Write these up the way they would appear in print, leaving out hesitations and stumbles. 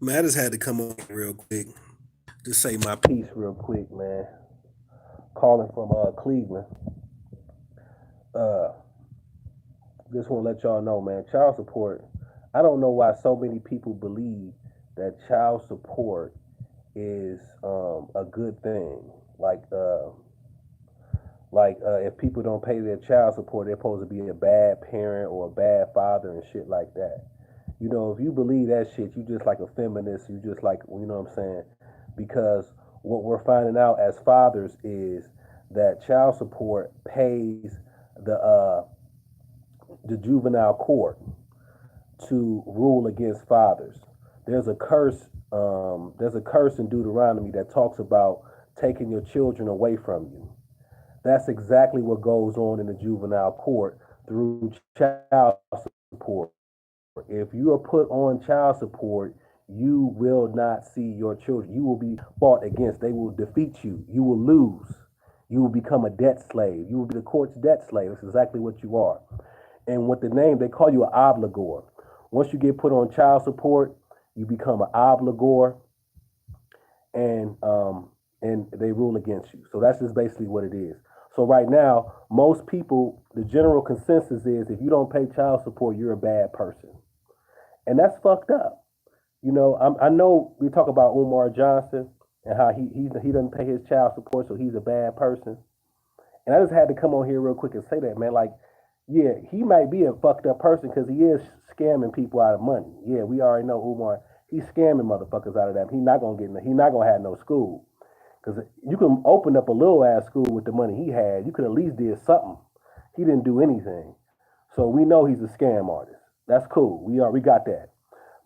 Man, I just had to come on real quick. Just say my piece real quick, man. Calling from Cleveland. Uh, just want to let y'all know, man. Child support. I don't know why so many people believe that child support is a good thing. If people don't pay their child support, they're supposed to be a bad parent or a bad father and shit like that. You know, if you believe that shit, you just like a feminist. You just like, you know what I'm saying? Because what we're finding out as fathers is that child support pays the uh, the juvenile court to rule against fathers. There's a curse. There's a curse in Deuteronomy that talks about taking your children away from you. That's exactly what goes on in the juvenile court through child support. If you are put on child support, you will not see your children. You will be fought against. They will defeat you. You will lose. You will become a debt slave. You will be the court's debt slave. That's exactly what you are. And with the name, they call you an obligor. Once you get put on child support, you become an obligor, and they rule against you. So that's just basically what it is. So right now, most people, the general consensus is if you don't pay child support, you're a bad person, and that's fucked up. You know, I know we talk about Umar Johnson and how he doesn't pay his child support, so he's a bad person. And I just had to come on here real quick and say that, man. Like, yeah, he might be a fucked up person because he is scamming people out of money. Yeah, we already know Umar. He's scamming motherfuckers out of that. He's not gonna get. He's not gonna have no school because you can open up a little ass school with the money he had. You could at least did something. He didn't do anything, so we know he's a scam artist. That's cool. We got that.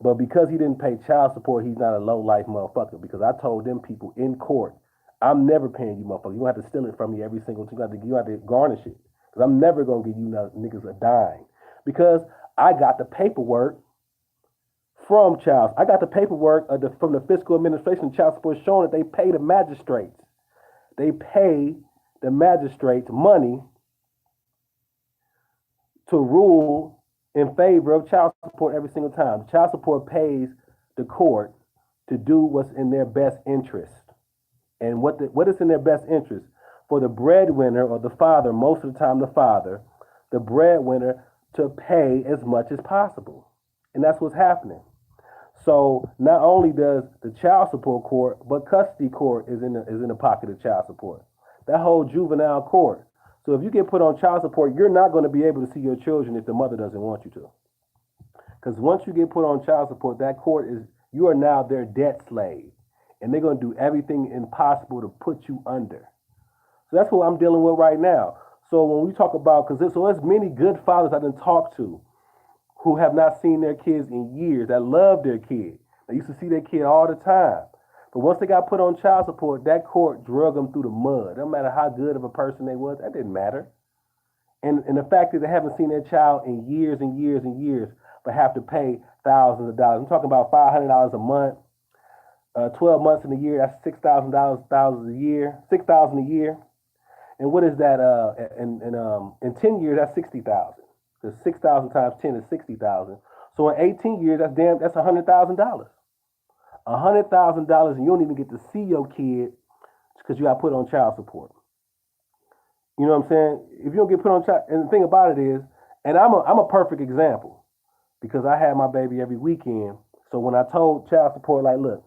But because he didn't pay child support, he's not a low life motherfucker. Because I told them people in court, I'm never paying you motherfucker. You don't have to steal it from me every single time. You have to garnish it. Because I'm never gonna give you niggas a dime. Because I got the paperwork from child. I got the paperwork from the fiscal administration of child support showing that they pay the magistrates. They pay the magistrates money to rule in favor of child support every single time. Child support pays the court to do what's in their best interest. And what is in their best interest? For the breadwinner or the father, most of the time the father, the breadwinner, to pay as much as possible. And that's what's happening. So not only does the child support court, but custody court is in the pocket of child support. That whole juvenile court. So if you get put on child support, you're not going to be able to see your children if the mother doesn't want you to. Because once you get put on child support, that court is you are now their debt slave, and they're going to do everything impossible to put you under. So that's what I'm dealing with right now. So when we talk about, there's many good fathers I didn't talk to who have not seen their kids in years, that love their kid. They used to see their kid all the time. But once they got put on child support, that court drug them through the mud. No matter how good of a person they was, that didn't matter. And the fact that they haven't seen their child in years and years and years, but have to pay thousands of dollars. I'm talking about $500 a month, 12 months in a year. That's $6,000 a year, 6,000 a year. And what is that? In 10 years, that's 60,000. Because 6,000 times 10 is 60,000. So in 18 years, that's $100,000. $100,000, and you don't even get to see your kid because you got put on child support. You know what I'm saying? If you don't get put on child, and the thing about it is, and I'm a perfect example because I had my baby every weekend. So when I told child support, like, look,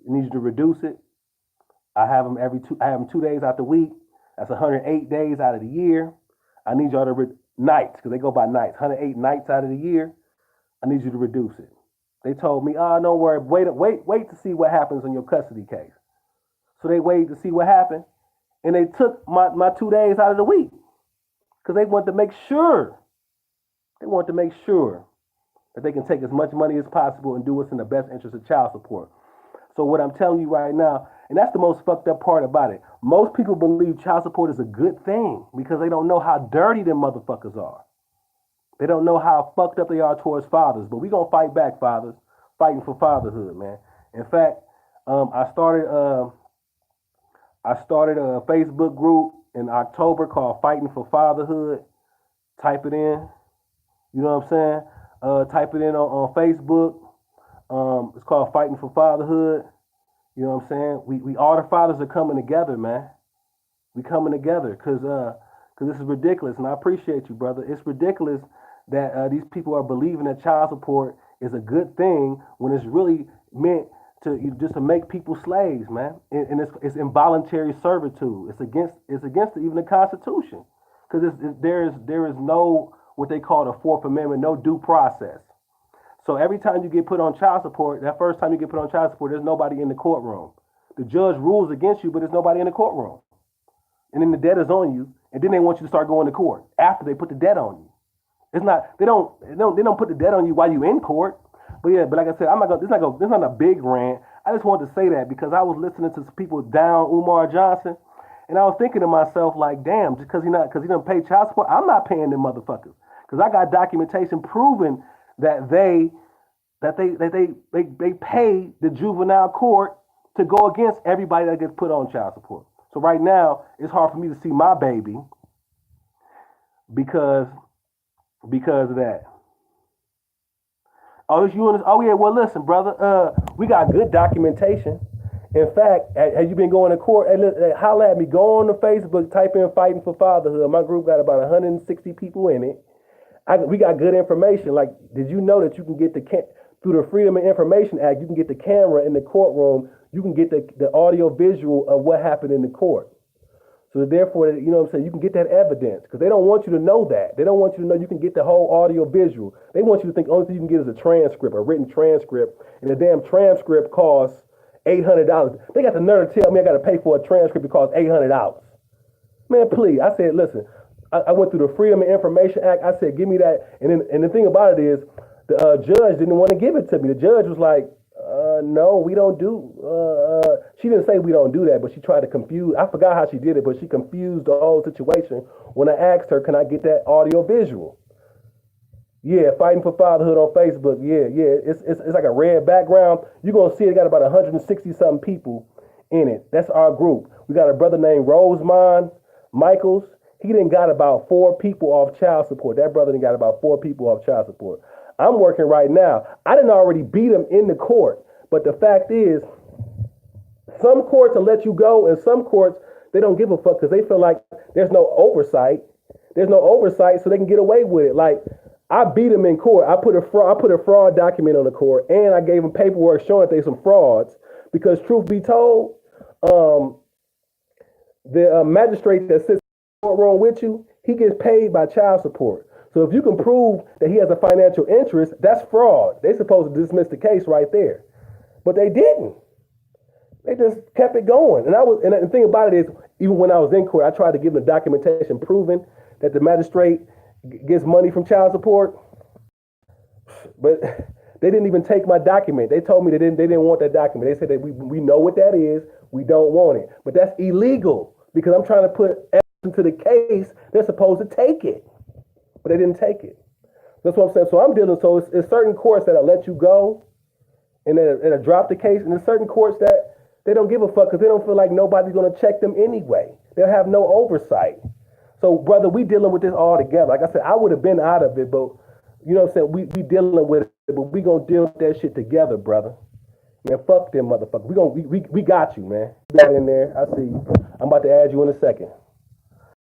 need you to reduce it. I have them I have them 2 days out the week. That's 108 days out of the year. I need y'all to nights because they go by nights. 108 nights out of the year. I need you to reduce it. They told me, oh, don't worry, wait to see what happens in your custody case. So they waited to see what happened, and they took my 2 days out of the week because they wanted to make sure. They wanted to make sure that they can take as much money as possible and do what's in the best interest of child support. So what I'm telling you right now, and that's the most fucked up part about it. Most people believe child support is a good thing because they don't know how dirty them motherfuckers are. They don't know how fucked up they are towards fathers. But we gonna fight back, fathers, fighting for fatherhood, man. In fact, I started a Facebook group in October called Fighting for Fatherhood. Type it in. You know what I'm saying? Type it in on Facebook. It's called Fighting for Fatherhood. You know what I'm saying? We all the fathers are coming together, man. We coming together because this is ridiculous, and I appreciate you, brother. It's ridiculous that these people are believing that child support is a good thing when it's really meant to just to make people slaves, man. And it's involuntary servitude. It's against even the Constitution because there is no what they call the Fourth Amendment, no due process. So every time you get put on child support, that first time you get put on child support, there's nobody in the courtroom. The judge rules against you, but there's nobody in the courtroom. And then the debt is on you, and then they want you to start going to court after they put the debt on you. It's not they don't put the debt on you while you're in court. But yeah, but like I said, I'm not gonna this is not a big rant. I just wanted to say that because I was listening to some people down Umar Johnson, and I was thinking to myself like, damn, just because he don't pay child support, I'm not paying them motherfuckers because I got documentation proving that they pay the juvenile court to go against everybody that gets put on child support. So right now, it's hard for me to see my baby because of that. Oh, it's you and this. Oh yeah. Well, listen, brother. We got good documentation. In fact, have you been going to court? Hey, holla at me. Go on to Facebook, type in "Fighting for Fatherhood." My group got about 160 people in it. We got good information. Like, did you know that you can get through the Freedom of Information Act, you can get the camera in the courtroom, you can get the audio visual of what happened in the court. So therefore, you know what I'm saying, you can get that evidence because they don't want you to know that. They don't want you to know you can get the whole audio visual. They want you to think the only thing you can get is a transcript, a written transcript, and the damn transcript costs $800. They got the nerve to tell me I got to pay for a transcript that costs $800. Man, please. I said, listen, I went through the Freedom of Information Act. I said, give me that. And the thing about it is, the judge didn't want to give it to me. The judge was like, no, we don't do. She didn't say we don't do that, but she tried to confuse. I forgot how she did it, but she confused the whole situation when I asked her, can I get that audio visual? Yeah, Fighting for Fatherhood on Facebook. Yeah. It's like a red background. You're going to see it got about 160 something people in it. That's our group. We got a brother named Rosemond Michaels. He done got about 4 people off child support. That brother done got about 4 people off child support. I'm working right now. I didn't already beat him in the court. But the fact is, some courts will let you go, and some courts, they don't give a fuck because they feel like there's no oversight. There's no oversight, so they can get away with it. Like, I beat him in court. I put a fraud document on the court, and I gave him paperwork showing that there's some frauds. Because truth be told, the magistrate that sits in the courtroom with you, he gets paid by child support. So if you can prove that he has a financial interest, that's fraud. They're supposed to dismiss the case right there. But they didn't. They just kept it going. And the thing about it is, even when I was in court, I tried to give them the documentation proving that the magistrate gets money from child support. But they didn't even take my document. They told me they didn't want that document. They said that we know what that is. We don't want it. But that's illegal because I'm trying to put evidence into the case. They're supposed to take it. But they didn't take it. That's what I'm saying. So I'm dealing. So it's certain courts that'll let you go, and they'll drop the case. And there's certain courts that they don't give a fuck because they don't feel like nobody's going to check them anyway. They'll have no oversight. So, brother, we dealing with this all together. Like I said, I would have been out of it, but you know what I'm saying. We dealing with it, but we gonna deal with that shit together, brother. Man, fuck them motherfuckers. We got you, man. Got in there. I see you. I'm about to add you in a second.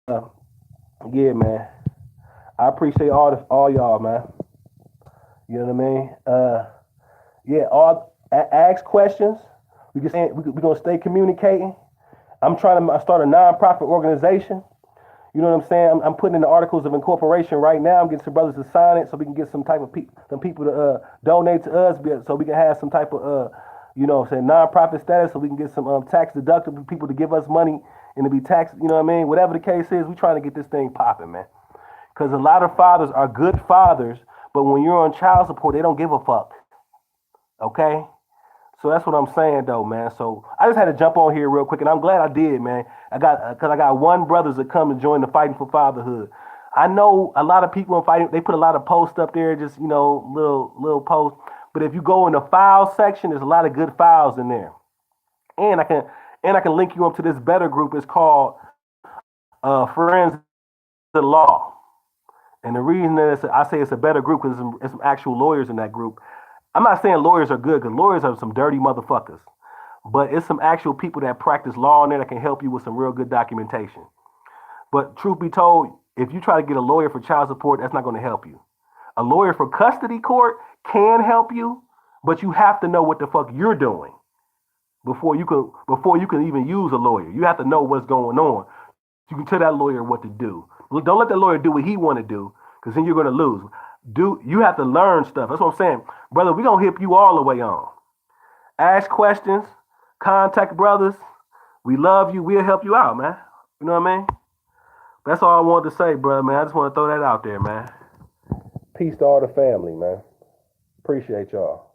Yeah, man. I appreciate all y'all, man. You know what I mean? Yeah, ask questions. We're gonna stay communicating. I'm trying to start a nonprofit organization. You know what I'm saying? I'm putting in the articles of incorporation right now. I'm getting some brothers to sign it so we can get some type of some people to donate to us, so we can have some type of you know, say nonprofit status, so we can get some tax deductible people to give us money and to be taxed. You know what I mean? Whatever the case is, we're trying to get this thing popping, man. Because a lot of fathers are good fathers, but when you're on child support, they don't give a fuck. Okay? So that's what I'm saying, though, man. So I just had to jump on here real quick, and I'm glad I did, man. I got one brothers that come and join the Fighting for Fatherhood. I know a lot of people in fighting. They put a lot of posts up there, just little posts. But if you go in the file section, there's a lot of good files in there. And I can link you up to this better group. It's called Friends of the Law. And the reason that I say it's a better group because there's some actual lawyers in that group. I'm not saying lawyers are good, because lawyers are some dirty motherfuckers. But it's some actual people that practice law in there that can help you with some real good documentation. But truth be told, if you try to get a lawyer for child support, that's not going to help you. A lawyer for custody court can help you, but you have to know what the fuck you're doing before you can even use a lawyer. You have to know what's going on. You can tell that lawyer what to do. Don't let that lawyer do what he want to do, because then you're going to lose. You have to learn stuff. That's what I'm saying, brother. We're gonna hip you all the way on. Ask questions, contact brothers. We love you. We'll help you out, man. You know what I mean? That's all I wanted to say, brother, man. I just want to throw that out there, man. Peace to all the family, man. Appreciate y'all.